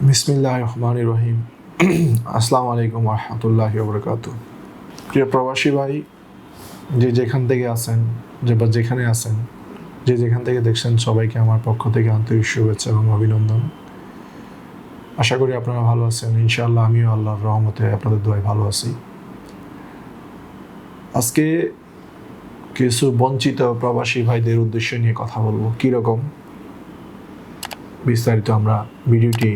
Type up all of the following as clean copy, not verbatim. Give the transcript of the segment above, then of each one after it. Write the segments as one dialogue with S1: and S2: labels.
S1: বিসমিল্লাহির রহমানির রহিম। আসসালামু আলাইকুম ওয়া রাহমাতুল্লাহি ওয়া বারাকাতুহু। প্রিয় প্রবাসী ভাই, যে যেখান থেকে আছেন, যেখানে আছেন, যে যেখান থেকে দেখছেন, সবাইকে আমার পক্ষ থেকে আন্তরিক শুভেচ্ছা এবং অভিনন্দন। আশা করি আপনারা ভালো আছেন। ইনশাআল্লাহ আমিও আল্লাহর রহমতে আপনাদের দোয়ায় ভালো আছি। আজকে কিছু বঞ্চিত প্রবাসী ভাইদের উদ্দেশ্য নিয়ে কথা বলবো। কীরকম বিস্তারিত আমরা ভিডিওটি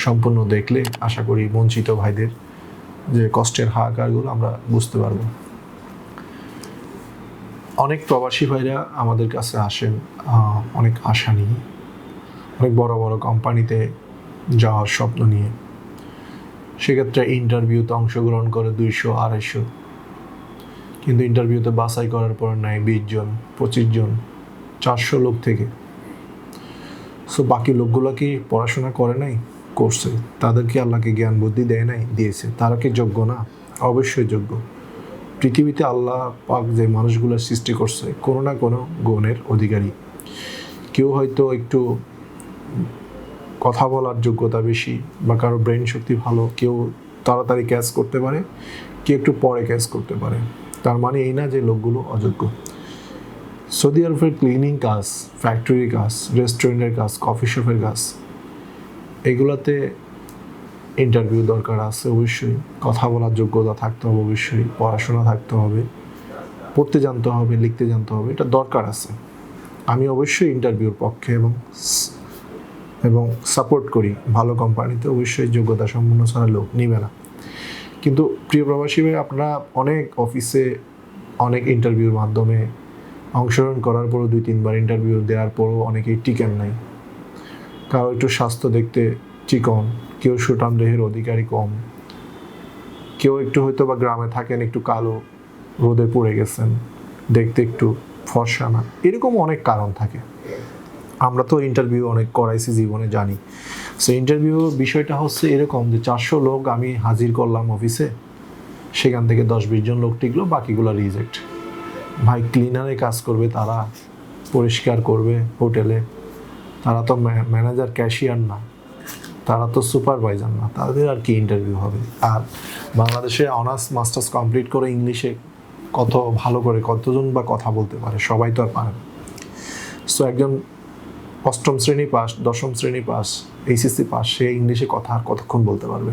S1: সম্পূর্ণ দেখলে আশা করি বঞ্চিত ভাইদের যে কষ্টের হাহাকারগুলো আমরা বুঝতে পারবো। অনেক প্রবাসী ভাইরা আমাদের কাছে আসেন অনেক আশা নিয়ে, অনেক বড় বড় কোম্পানিতে যাওয়ার স্বপ্ন নিয়ে। সেক্ষেত্রে ইন্টারভিউতে অংশগ্রহণ করে 200-250, কিন্তু ইন্টারভিউতে বাছাই করার পর নেয় 20 জন, 25 জন, 400 লোক থেকে। সো বাকি লোকগুলো কি পড়াশোনা করে নাই? করছে। তাদেরকে আল্লাহকে জ্ঞান বুদ্ধি দেয় নাই? দিয়েছে। তারা কি যোগ্য না? অবশ্যই যোগ্য। পৃথিবীতে আল্লাহ পাক যে মানুষগুলোর সৃষ্টি করছে, কোনো না কোনো গুণের অধিকারী। কেউ হয়তো একটু কথা বলার যোগ্যতা বেশি, বা কারো ব্রেন শক্তি ভালো, কেউ তাড়াতাড়ি ক্যাচ করতে পারে, কেউ একটু পরে ক্যাচ করতে পারে। তার মানে এই না যে লোকগুলো অযোগ্য। সৌদি আরবের ক্লিনিং কাজ, ফ্যাক্টরির কাজ, রেস্টুরেন্টের কাজ, কফি শপের কাজ, এগুলোতে ইন্টারভিউ দরকার আছে অবশ্যই। কথা বলার যোগ্যতা থাকতে হবে অবশ্যই, পড়াশোনা থাকতে হবে, পড়তে জানতে হবে, লিখতে জানতে হবে, এটা দরকার আছে। আমি অবশ্যই ইন্টারভিউর পক্ষে এবং সাপোর্ট করি। ভালো কোম্পানিতে অবশ্যই যোগ্যতা সম্পন্ন ছাড়া লোক নিবে না। কিন্তু প্রিয় প্রবাসী ভাই, আপনারা অনেক অফিসে অনেক ইন্টারভিউর মাধ্যমে অংশগ্রহণ করার পরও 2-3 বার ইন্টারভিউ দেওয়ার পরও অনেকেই টিকেন নাই। কারো একটু স্বাস্থ্য দেখতে চিকন, কেউ সুঠাম দেহের অধিকারী কম, কেউ একটু হয়তো বা গ্রামে থাকেন, একটু কালো, রোদে পড়ে গেছেন, দেখতে একটু ফর্সা না, এরকম অনেক কারণ থাকে। আমরা তো ইন্টারভিউ অনেক করাইছি জীবনে, জানি। সো ইন্টারভিউ বিষয়টা হচ্ছে এরকম যে 400 লোক আমি হাজির করলাম অফিসে, সেখান থেকে 10-20 জন লোক টিকলো, বাকিগুলো রিজেক্ট। ভাই, ক্লিনারে কাজ করবে তারা, পরিষ্কার করবে হোটেলে, তারা তো ম্যানেজার, ক্যাশিয়ার না, তারা তো সুপারভাইজার না, তাদের আর কি ইন্টারভিউ হবে? আর বাংলাদেশে অনার্স মাস্টার্স কমপ্লিট করে ইংলিশে কত ভালো করে কতজন বা কথা বলতে পারে? সবাই তো আর পারে না। সো একজন 8ম শ্রেণী পাস, 10ম শ্রেণী পাস, এইচএসসি পাস, সে ইংলিশে কথা আর কতক্ষণ বলতে পারবে?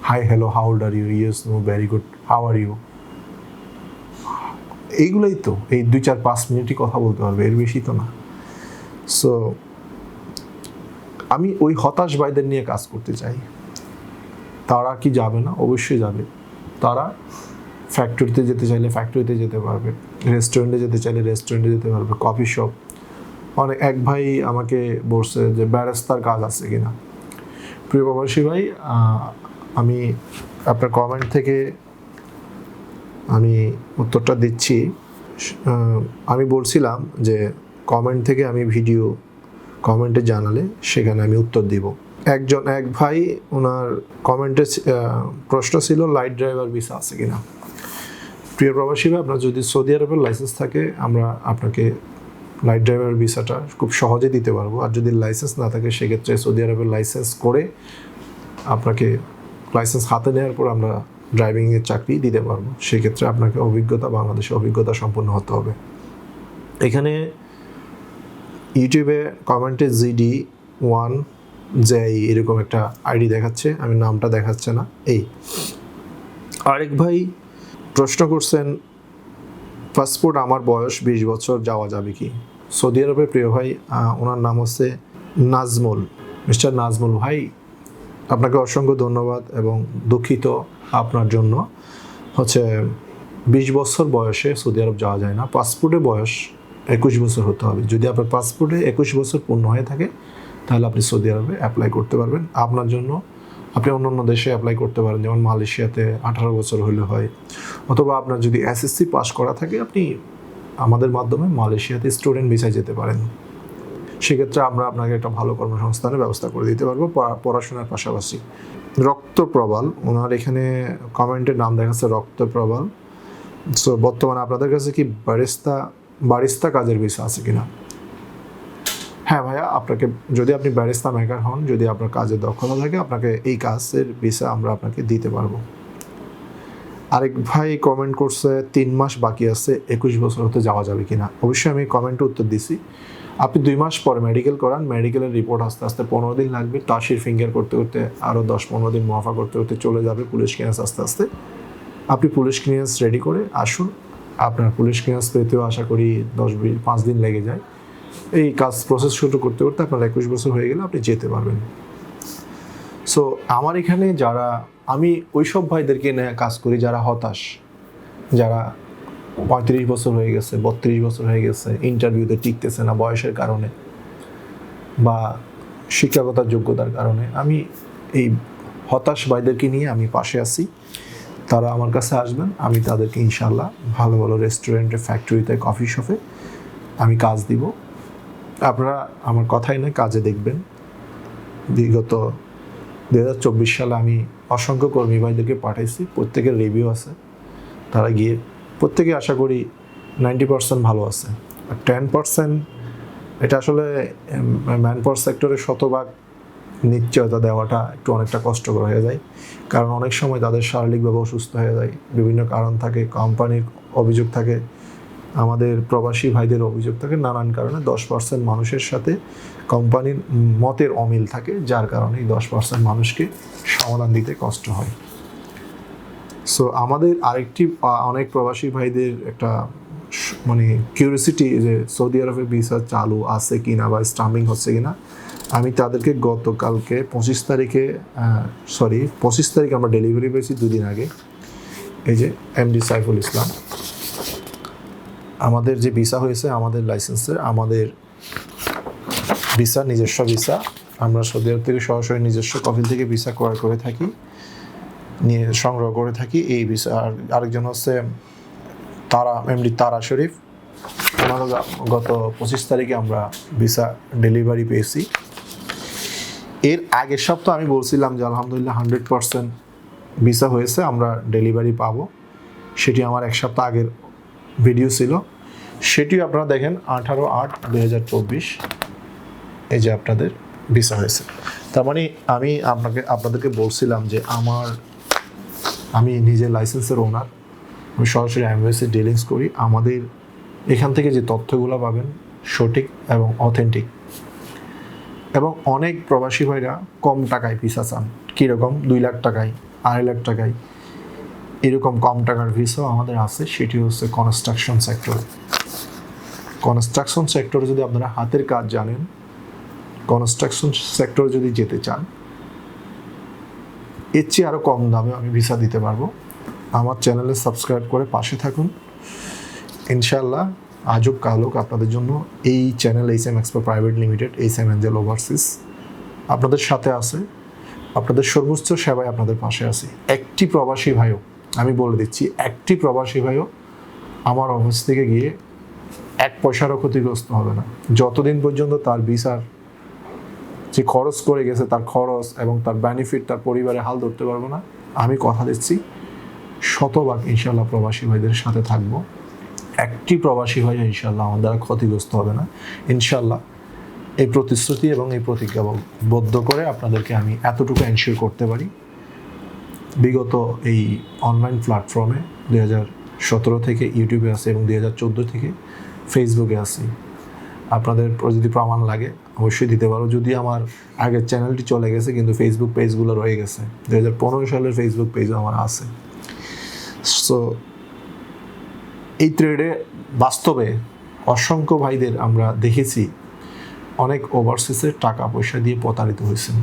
S1: Hi, hello, how old are you, yes, no, very good, how are you, এইগুলোই তো। এই 2-4-5 মিনিটই কথা বলতে পারবে, এর বেশি তো না। সো আমি ওই হতাশ ভাইদের নিয়ে কাজ করতে চাই। তারা কি যাবে না? অবশ্যই যাবে। তারা ফ্যাক্টরিতে যেতে চাইলে ফ্যাক্টরিতে যেতে পারবে, রেস্টুরেন্টে যেতে চাইলে রেস্টুরেন্টে যেতে পারবে, কফি শপ। এক ভাই আমাকে বলছে যে ব্যারিস্টার কাজ আছে কিনা। প্রিয় প্রবাসী ভাই, আমি আপনার কমেন্ট থেকে আমি উত্তরটা দিচ্ছি। আমি বলছিলাম যে কমেন্ট থেকে আমি ভিডিও কমেন্টে জানালে সেখানে আমি উত্তর দিব। এক ভাই, ওনার কমেন্টে প্রশ্ন ছিল লাইট ড্রাইভার ভিসা আছে কিনা। প্রিয় প্রবাসী ভাই, আপনার যদি সৌদি আরবের লাইসেন্স থাকে, আমরা আপনাকে লাইট ড্রাইভার ভিসাটা খুব সহজে দিতে পারবো। আর যদি লাইসেন্স না থাকে, সেক্ষেত্রে সৌদি আরবের লাইসেন্স করে আপনাকে লাইসেন্স হাতে নেওয়ার পর আমরা ড্রাইভিংয়ের চাকরি দিতে পারবো। সেক্ষেত্রে আপনাকে বাংলাদেশে অভিজ্ঞতা সম্পন্ন হতে হবে। এখানে ইউটিউবে কমেন্টে GD1 এরকম একটা আইডি দেখাচ্ছে, আমি নামটা দেখাচ্ছে না। এই আরেক ভাই প্রশ্ন করছেন, পাসপোর্ট আমার বয়স 20 বছর, যাওয়া যাবে কি সৌদি আরবে? প্রিয় ভাই, ওনার নাম হচ্ছে নাজমুল, মিস্টার নাজমুল ভাই, আপনাকে অসংখ্য ধন্যবাদ এবং দুঃখিত আপনার জন্য। 20 বছর বয়সে সৌদি আরব যাওয়া যায় না। পাসপোর্টের বয়স 21 বছর হতে হবে। যদি আপনার পাসপোর্টে 21 বছর পূর্ণ হয়ে থাকে, তাহলে আপনি সৌদি আরবে অ্যাপ্লাই করতে পারবেন। আপনার জন্য আপনি অন্য দেশে অ্যাপ্লাই করতে পারেন, যেমন মালয়েশিয়াতে 18 বছর হলে হয়। অথবা আপনার যদি SSC পাস করা থাকে, আপনি আমাদের মাধ্যমে মালয়েশিয়াতে স্টুডেন্ট ভিসায় যেতে পারেন। সেক্ষেত্রে আমরা আপনাকে একটা ভালো কর্মসংস্থানের ব্যবস্থা করে দিতে পারবো পড়াশোনার পাশাপাশি। রক্তপ্রবাল, ওনার এখানে কমেন্টের নাম দেখাচ্ছে রক্তপ্রবাল। সো বর্তমানে আপনাদের কাছে কি বারিস্তা কাজের ভিসা আছে কিনা? হ্যাঁ ভাইয়া, আপনাকে যদি আপনি ব্যারিস্টা মেকার হন, যদি আপনার কাজের দক্ষতা থাকে, আপনাকে এই কাজের ভিসা আমরা আপনাকে দিতে পারবো। আরেক ভাই কমেন্ট করছে 3 মাস বাকি আছে, 21 বছর হতে যাওয়া যাবে কিনা। অবশ্যই আমি কমেন্টে উত্তর দিছি, আপনি 2 মাস পরে মেডিকেল করান, মেডিকেলের রিপোর্ট আস্তে আস্তে 15 দিন লাগবে, তাসির ফিঙ্গার করতে করতে আরও 10-15 দিন মুআফা করতে করতে চলে যাবে পুলিশ ক্লিয়ারেন্স আস্তে আস্তে। আপনি পুলিশ ক্লিয়ারেন্স রেডি করে আসুন, আপনার পুলিশ ক্লিয়ারেন্স পেতেও আশা করি 10-5 দিন লেগে যায়। এই কাজ প্রসেস শুরু করতে করতে আপনার 21 বছর হয়ে গেলে আপনি যেতে পারবেন। সো আমার এখানে যারা, আমি ওইসব ভাইদেরকে নিয়ে কাজ করি যারা হতাশ, যারা 35 বছর হয়ে গেছে, 32 বছর হয়ে গেছে, ইন্টারভিউতে টিকতেছে না বয়সের কারণে বা শিক্ষাগত যোগ্যতার কারণে। আমি এই হতাশ ভাইদেরকে নিয়ে আমি পাশে আছি। তারা আমার কাছে আসবেন, আমি তাদেরকে ইনশাল্লাহ ভালো ভালো রেস্টুরেন্টে, ফ্যাক্টরিতে, কফি শপে আমি কাজ দিব। আপনারা আমার কথাই নয়, কাজে দেখবেন। বিগত 2024 সালে আমি অসংখ্য কর্মী ভাইদেরকে পাঠাইছি, প্রত্যেকের রিভিউ আছে। তারা গিয়ে প্রত্যেকে আশা করি 90% ভালো আছে। আর 10% এটা আসলে ম্যান পাওয়ার সেক্টরে শতভাগ নিশ্চয়তা দেওয়াটা একটু অনেকটা কষ্টকর হয়ে যায়, কারণ অনেক সময় তাদের শারীরিকভাবে অসুস্থ হয়ে যায়, বিভিন্ন কারণ থাকে, কোম্পানির অভিযোগ থাকে, আমাদের প্রবাসী ভাইদের অভিযোগ থাকে, নানান কারণে 10% মানুষের সাথে কোম্পানির মতের অমিল থাকে, যার কারণে এই 10% মানুষকে সমাধান দিতে কষ্ট হয়। সো আমাদের আরেকটি অনেক প্রবাসী ভাইদের একটা মানে কিউরিয়াসিটি যে সৌদি আরবে ভিসা চালু আছে কিনা বা স্টাম্পিং হচ্ছে কিনা। আমি তাদেরকে গতকালকে 25 তারিখে আমরা ডেলিভারি পেয়েছি 2 দিন আগে। এই যে এমডি সাইফুল ইসলাম, আমাদের যে ভিসা হয়েছে আমাদের লাইসেন্সের, আমাদের ভিসা নিজস্ব ভিসা, আমরা সৌদি আরব থেকে সরাসরি নিজস্ব কফিল থেকে ভিসা ক্রয় করে থাকি, নিয়ে সংগ্রহ করে থাকি এই ভিসা। আর আরেকজন হচ্ছে এমডি তারা শরীফ, ওনারা গত 25 তারিখে আমরা ভিসা ডেলিভারি পেয়েছি। এর আগের সপ্তাহ আমি বলছিলাম যে আলহামদুলিল্লাহ 100% ভিসা হয়েছে, আমরা ডেলিভারি পাবো। সেটি আমার 1 সপ্তাহ আগের ভিডিও ছিল, সেটিও আপনারা দেখেন 18/8/2024। এই যে আপনাদের ভিসা হয়েছে। তার মানে আমি আপনাদেরকে বলছিলাম যে আমি নিজে লাইসেন্সের ওনার, আমি সরাসরি এমবিএসি ডিলিংস করি। আমাদের এখান থেকে যে তথ্যগুলো পাবেন সঠিক এবং অথেন্টিক, এবং অনেক প্রবাসী ভাইরা কম টাকায় ভিসা চান। কীরকম? 2 লাখ টাকায়, 2.5 লাখ টাকায়, এরকম কম টাকার ভিসাও আমাদের আছে। সেটি হচ্ছে কনস্ট্রাকশন সেক্টর। কনস্ট্রাকশন সেক্টরে যদি আপনারা হাতের কাজ জানেন, কনস্ট্রাকশন সেক্টরে যদি যেতে চান, এর চেয়ে আরও কম দামে আমি ভিসা দিতে পারবো। আমার চ্যানেলে সাবস্ক্রাইব করে পাশে থাকুন। ইনশাল্লাহ আজব কালোক আপনাদের জন্য এই channel HM export private limited, HM Angel overseas আপনাদের সাথে আছে। আপনাদের সর্বোচ্চ সেবায় আপনাদের পাশে আছি। একটি প্রবাসী ভাইও, আমি বলে দিচ্ছি, একটি প্রবাসী ভাইও আমার অফিস থেকে গিয়ে 1 পয়সারও ক্ষতিগ্রস্ত হবে না, যতদিন পর্যন্ত তার ভিসার যে খরচ করে গেছে তার খরচ এবং তার বেনিফিট তার পরিবারে হাল ধরতে পারবো না। আমি কথা দিচ্ছি শতভাগ ইনশাল্লাহ প্রবাসী ভাইদের সাথে থাকবো। একটি প্রবাসী ভাই ইনশাল্লাহ আমার দ্বারা ক্ষতিগ্রস্ত হবে না ইনশাল্লাহ। এই প্রতিশ্রুতি এবং এই প্রতিজ্ঞাবদ্ধ করে আপনাদেরকে আমি এতটুকু এনশিওর করতে পারি। বিগত এই অনলাইন প্ল্যাটফর্মে 2017 থেকে ইউটিউবে আছে এবং 2014 থেকে ফেসবুকে আছি। আপনাদের যদি প্রমাণ লাগে অবশ্যই দিতে পারো। যদি আমার আগের চ্যানেলটি চলে গেছে কিন্তু ফেসবুক পেজগুলো রয়ে গেছে, 2015 সালের ফেসবুক পেজও আমার আছে। সো এই ট্রেডে বাস্তবে অসংখ্য ভাইদের আমরা দেখেছি অনেক ওভারসিজের টাকা পয়সা দিয়ে প্রতারিত হয়েছেন।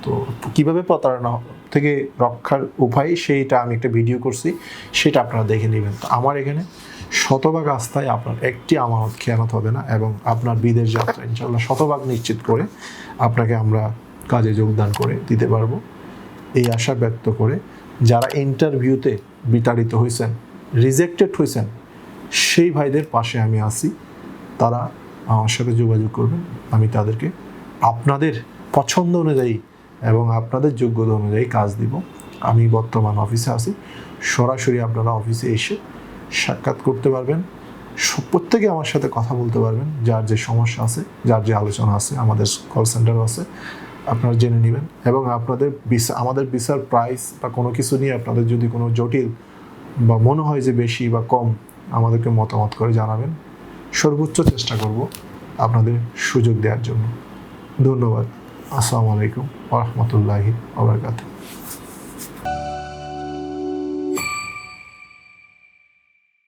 S1: তো কীভাবে প্রতারণা থেকে রক্ষার উপায় সেইটা আমি একটা ভিডিও করছি, সেটা আপনারা দেখে নেবেন। তো আমার এখানে শতভাগ আস্থায় আপনার একটি আমানত খেয়ানত হবে না, এবং আপনার বিদেশ যাত্রা ইনশাল্লাহ শতভাগ নিশ্চিত করে আপনাকে আমরা কাজে যোগদান করে দিতে পারবো, এই আশা ব্যক্ত করে যারা ইন্টারভিউতে বিতাড়িত হয়েছেন, রিজেক্টেড হয়েছেন, সেই ভাইদের পাশে আমি আছি। তারা আমার সাথে যোগাযোগ করবেন, আমি তাদেরকে আপনাদের পছন্দ অনুযায়ী এবং আপনাদের যোগ্যতা অনুযায়ী কাজ দিব। আমি বর্তমান অফিসে আছি, সরাসরি আপনারা অফিসে এসে সাক্ষাৎ করতে পারবেন, প্রত্যেকে আমার সাথে কথা বলতে পারবেন, যার যে সমস্যা আছে, যার যে আলোচনা আছে, আমাদের কল সেন্টারও আছে, আপনারা জেনে নেবেন। এবং আপনাদের আমাদের ভিসার প্রাইস বা কোনো কিছু নিয়ে আপনাদের যদি কোনো জটিল বা মনে হয় যে বেশি বা কম, আমাদেরকে মতামত করে জানাবেন। সর্বোচ্চ চেষ্টা করব আপনাদের সুযোগ দেওয়ার জন্য। ধন্যবাদ। আসসালামু আলাইকুম ওয়া রাহমাতুল্লাহি ওয়া বারাকাতুহু।